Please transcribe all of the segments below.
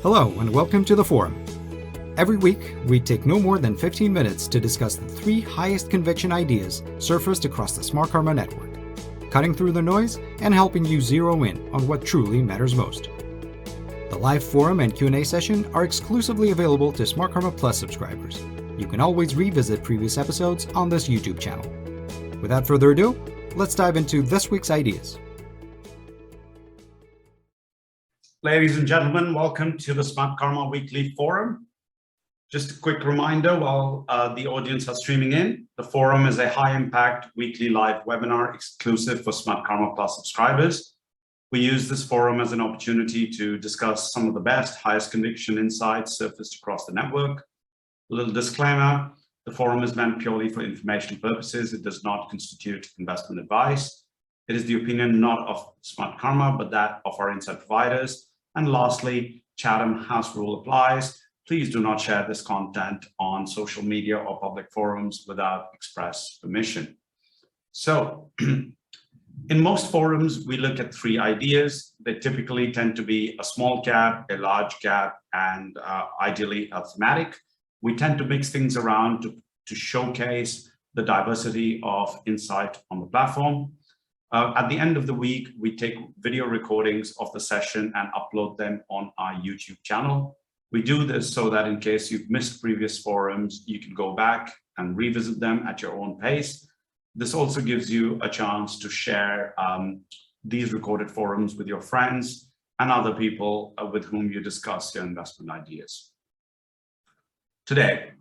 Hello and welcome to the forum. Every week, we take no more than 15 minutes to discuss the 3 highest conviction ideas surfaced across the Smartkarma network, cutting through the noise and helping you zero in on what truly matters most. The live forum and Q&A session are exclusively available to Smartkarma Plus subscribers. You can always revisit previous episodes on this YouTube channel. Without further ado, let's dive into this week's ideas. Ladies and gentlemen, welcome to the Smartkarma Weekly Forum. Just a quick reminder while the audience are streaming in, the forum is a high-impact weekly live webinar exclusive for Smartkarma Plus subscribers. We use this forum as an opportunity to discuss some of the best, highest conviction insights surfaced across the network. A little disclaimer, the forum is meant purely for informational purposes. It does not constitute investment advice. It is the opinion not of Smartkarma, but that of our insight providers. And lastly, Chatham House rule applies. Please do not share this content on social media or public forums without express permission. So, in most forums, we look at 3 ideas. They typically tend to be a small cap, a large cap, and ideally a thematic. We tend to mix things around to showcase the diversity of insight on the platform. At the end of the week, we take video recordings of the session and upload them on our YouTube channel. We do this so that in case you've missed previous forums, you can go back and revisit them at your own pace. This also gives you a chance to share these recorded forums with your friends and other people with whom you discuss your investment ideas. Today,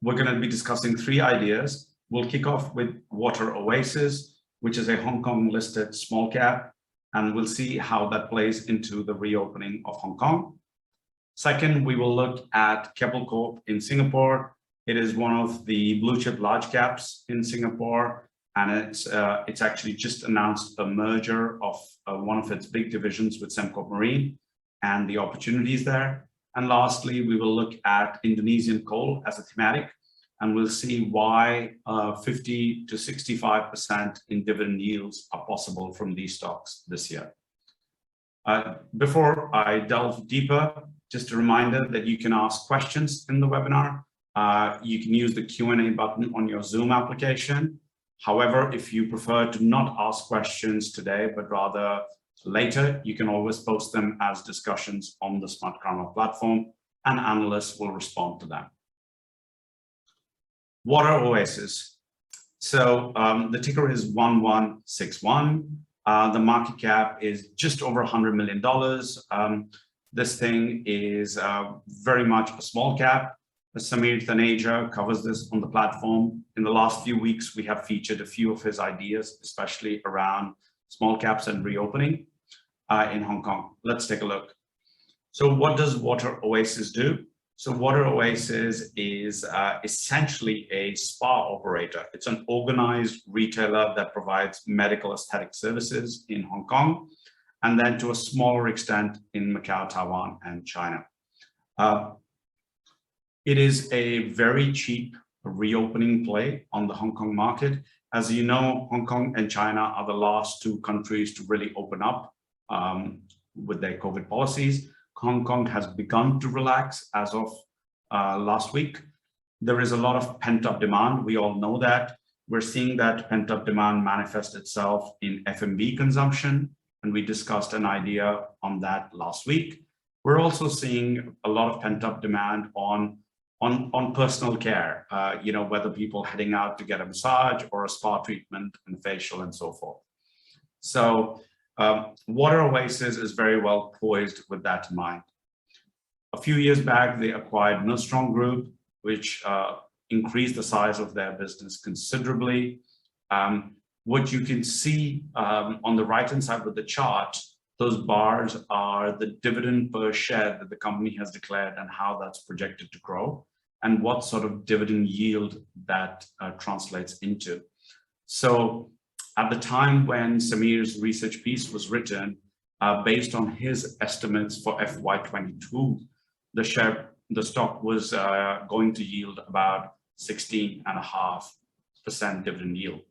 we're going to be discussing 3 ideas. We'll kick off with Water Oasis, which is a Hong Kong listed small cap, and we'll see how that plays into the reopening of Hong Kong. Second, we will look at Keppel Corp in Singapore. It is one of the blue chip large caps in Singapore, and it's actually just announced a merger of one of its big divisions with Sembcorp Marine and the opportunities there. And lastly, we will look at Indonesian Coal as a thematic, and we'll see why 50 to 65% in dividend yields are possible from these stocks this year. Before I delve deeper, just a reminder that you can ask questions in the webinar. You can use the Q&A button on your Zoom application. However, if you prefer to not ask questions today, but rather later, you can always post them as discussions on the Smartkarma platform, and analysts will respond to them. Water Oasis. So the ticker is 1161. The market cap is just over $100 million. This thing is very much a small cap. Samir Thaneja covers this on the platform. In the last few weeks, we have featured a few of his ideas, especially around small caps and reopening in Hong Kong. Let's take a look. So what does Water Oasis do? So Water Oasis is essentially a spa operator. It's an organized retailer that provides medical aesthetic services in Hong Kong, and then to a smaller extent in Macau, Taiwan, and China. It is a very cheap reopening play on the Hong Kong market. As you know, Hong Kong and China are the last 2 countries to really open up with their COVID policies. Hong Kong has begun to relax as of last week. There is a lot of pent-up demand. We all know that. We're seeing that pent-up demand manifest itself in F&B consumption, and we discussed an idea on that last week. We're also seeing a lot of pent-up demand on personal care, whether people heading out to get a massage or a spa treatment and facial and so forth. So Water Oasis is very well poised with that in mind. A few years back, they acquired Millstrong Group, which increased the size of their business considerably. What you can see on the right-hand side of the chart, those bars are the dividend per share that the company has declared and how that's projected to grow, and what sort of dividend yield that translates into. So at the time when Samir's research piece was written, based on his estimates for FY22, the stock was going to yield about 16.5% dividend yield.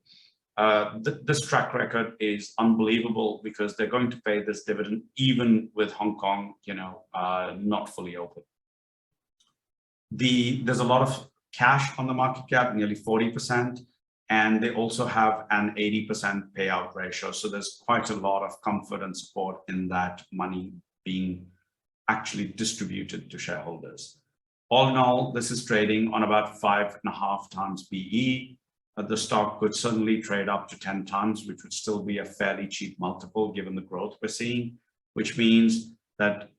this track record is unbelievable because they're going to pay this dividend even with Hong Kong, not fully open. There's a lot of cash on the market cap, nearly 40%, and they also have an 80% payout ratio. So there's quite a lot of comfort and support in that money being actually distributed to shareholders. All in all, this is trading on about 5.5 times PE. The stock could certainly trade up to 10 times, which would still be a fairly cheap multiple given the growth we're seeing, which means that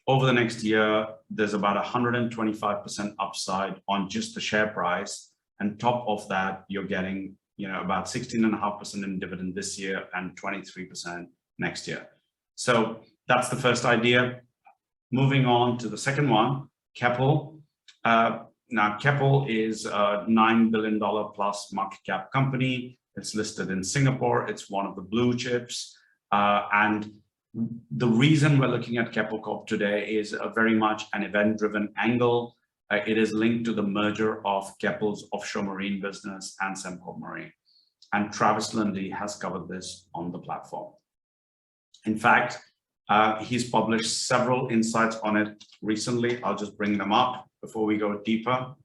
over the next year, there's about 125% upside on just the share price. And top of that, you're getting about 16.5% in dividend this year and 23% next year. So that's the first idea. Moving on to the second one, Keppel. Now, Keppel is a $9 billion plus market cap company. It's listed in Singapore. It's one of the blue chips. And the reason we're looking at Keppel Corp today is very much an event-driven angle. It is linked to the merger of Keppel's offshore marine business and Sembcorp Marine. And Travis Lundy has covered this on the platform. In fact, he's published several insights on it recently. I'll just bring them up before we go deeper.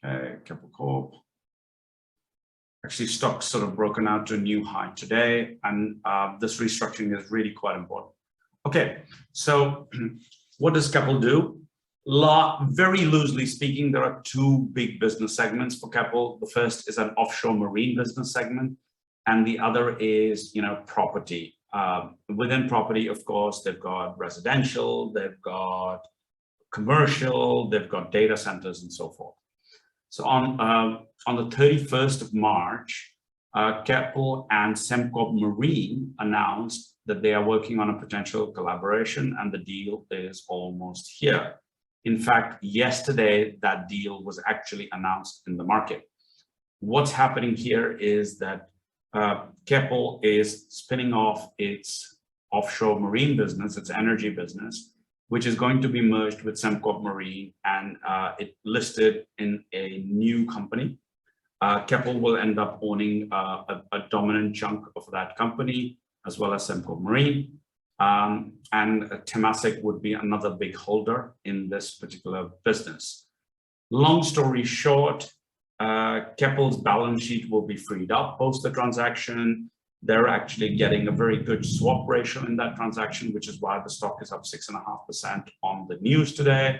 Okay, Keppel Corp. Actually, stock's sort of broken out to a new high today, and this restructuring is really quite important. Okay, so what does Keppel do? Very loosely speaking, there are two big business segments for Keppel. The first is an offshore marine business segment, and the other is, property. Within property, of course, they've got residential, they've got commercial, they've got data centers, and so forth. So on the 31st of March, Keppel and Sembcorp Marine announced that they are working on a potential collaboration, and the deal is almost here. In fact, yesterday, that deal was actually announced in the market. What's happening here is that Keppel is spinning off its offshore marine business, its energy business, which is going to be merged with Sembcorp Marine, and it listed in a new company. Keppel will end up owning a dominant chunk of that company, as well as Sembcorp Marine. And Temasek would be another big holder in this particular business. Long story short, Keppel's balance sheet will be freed up post the transaction. They're actually getting a very good swap ratio in that transaction, which is why the stock is up 6.5% on the news today.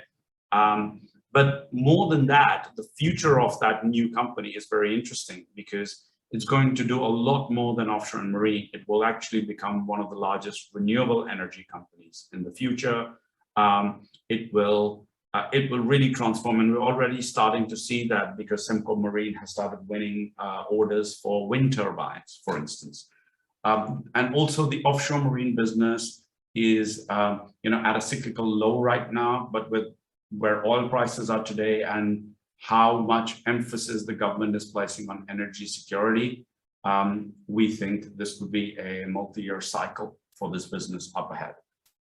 But more than that, the future of that new company is very interesting because it's going to do a lot more than offshore and marine. It will actually become one of the largest renewable energy companies in the future. It will really transform, and we're already starting to see that because Sembcorp Marine has started winning orders for wind turbines, for instance. And also the offshore marine business is at a cyclical low right now, but with where oil prices are today and how much emphasis the government is placing on energy security, we think this would be a multi-year cycle for this business up ahead.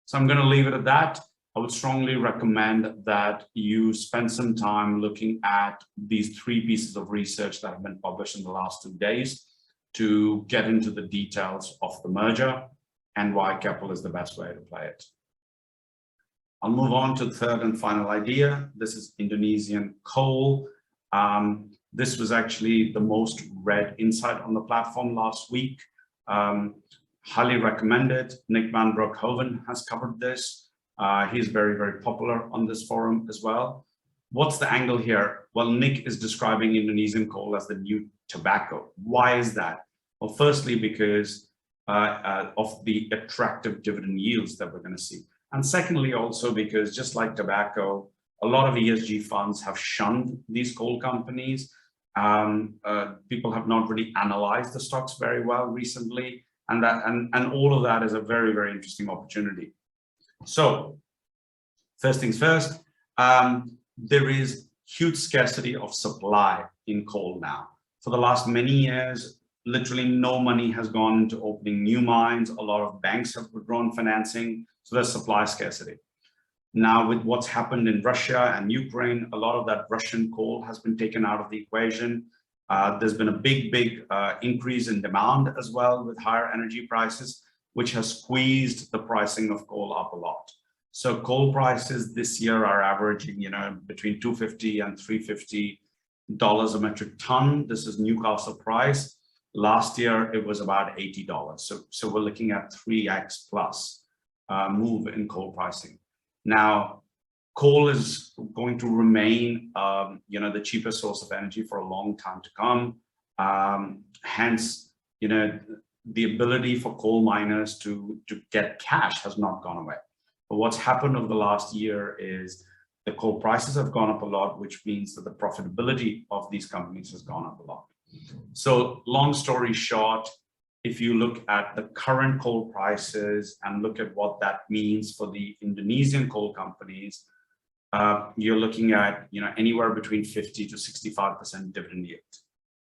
So I'm going to leave it at that. I would strongly recommend that you spend some time looking at these 3 pieces of research that have been published in the last 2 days to get into the details of the merger and why Keppel is the best way to play it. I'll move on to the third and final idea. This is Indonesian Coal. This was actually the most read insight on the platform last week. Highly recommended. Nick van Broekhoven has covered this. He's very, very popular on this forum as well. What's the angle here? Well, Nick is describing Indonesian coal as the new tobacco. Why is that? Well, firstly, because of the attractive dividend yields that we're going to see. And secondly, also because just like tobacco, a lot of ESG funds have shunned these coal companies. People have not really analyzed the stocks very well recently. And all of that is a very, very interesting opportunity. So first things first, there is huge scarcity of supply in coal now. For the last many years, literally no money has gone into opening new mines. A lot of banks have withdrawn financing, so there's supply scarcity. Now, with what's happened in Russia and Ukraine, a lot of that Russian coal has been taken out of the equation. There's been a big increase in demand as well with higher energy prices, which has squeezed the pricing of coal up a lot. So coal prices this year are averaging, between $250 and $350 a metric ton. This is Newcastle price. Last year, it was about $80. So we're looking at 3x plus move in coal pricing. Now, coal is going to remain, the cheapest source of energy for a long time to come. Hence, the ability for coal miners to get cash has not gone away. But what's happened over the last year is the coal prices have gone up a lot, which means that the profitability of these companies has gone up a lot. So long story short, if you look at the current coal prices and look at what that means for the Indonesian coal companies, you're looking at anywhere between 50 to 65% dividend yield.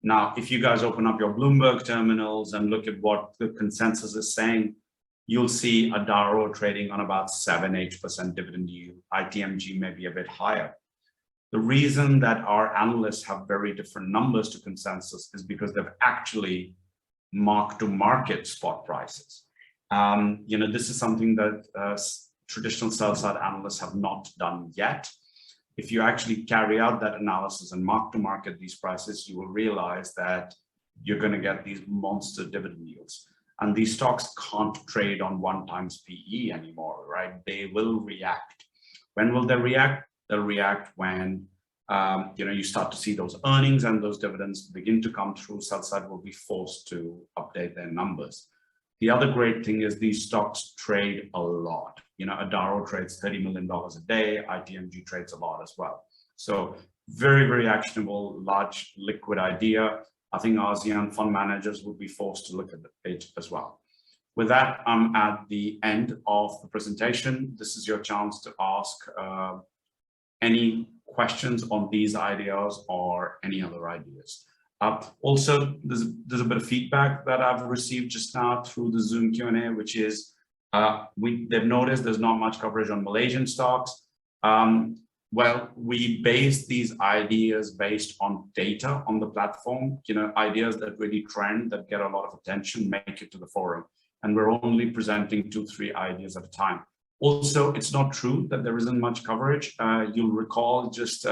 Now, if you guys open up your Bloomberg terminals and look at what the consensus is saying, you'll see Adaro trading on about 7-8% dividend yield. ITMG may be a bit higher. The reason that our analysts have very different numbers to consensus is because they've actually marked to market spot prices. This is something that traditional sell-side analysts have not done yet. If you actually carry out that analysis and mark to market these prices, you will realize that you're going to get these monster dividend yields. And these stocks can't trade on 1x PE anymore, right? They will react. When will they react? They'll react when you start to see those earnings and those dividends begin to come through. Sell-side will be forced to update their numbers. The other great thing is these stocks trade a lot. Adaro trades $30 million a day. ITMG trades a lot as well. So very, very actionable, large liquid idea. I think ASEAN fund managers would be forced to look at it as well. With that, I'm at the end of the presentation. This is your chance to ask any questions on these ideas or any other ideas. Also, there's a bit of feedback that I've received just now through the Zoom Q&A, which is they've noticed there's not much coverage on Malaysian stocks. Well, we base these ideas based on data on the platform, ideas that really trend, that get a lot of attention, make it to the forum. And we're only presenting 2-3 ideas at a time. Also, it's not true that there isn't much coverage. You'll recall just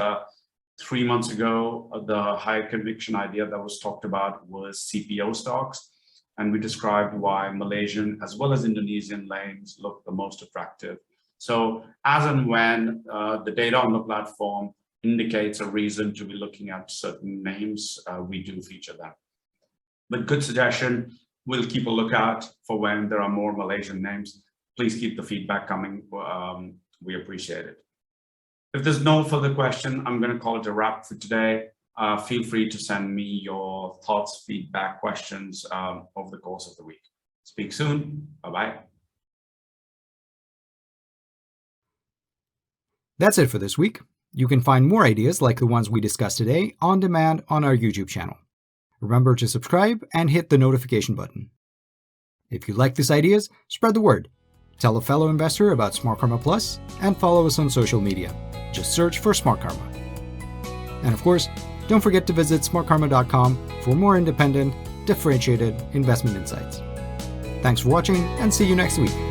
3 months ago, the high conviction idea that was talked about was CPO stocks. And we described why Malaysian as well as Indonesian names look the most attractive. So as and when the data on the platform indicates a reason to be looking at certain names, we do feature them. But good suggestion, we'll keep a lookout for when there are more Malaysian names. Please keep the feedback coming. We appreciate it. If there's no further question, I'm going to call it a wrap for today. Feel free to send me your thoughts, feedback, questions over the course of the week. Speak soon. Bye-bye. That's it for this week. You can find more ideas like the ones we discussed today on demand on our YouTube channel. Remember to subscribe and hit the notification button. If you like these ideas, spread the word. Tell a fellow investor about Smartkarma Plus and follow us on social media. Just search for Smartkarma. And of course, don't forget to visit smartkarma.com for more independent, differentiated investment insights. Thanks for watching and see you next week.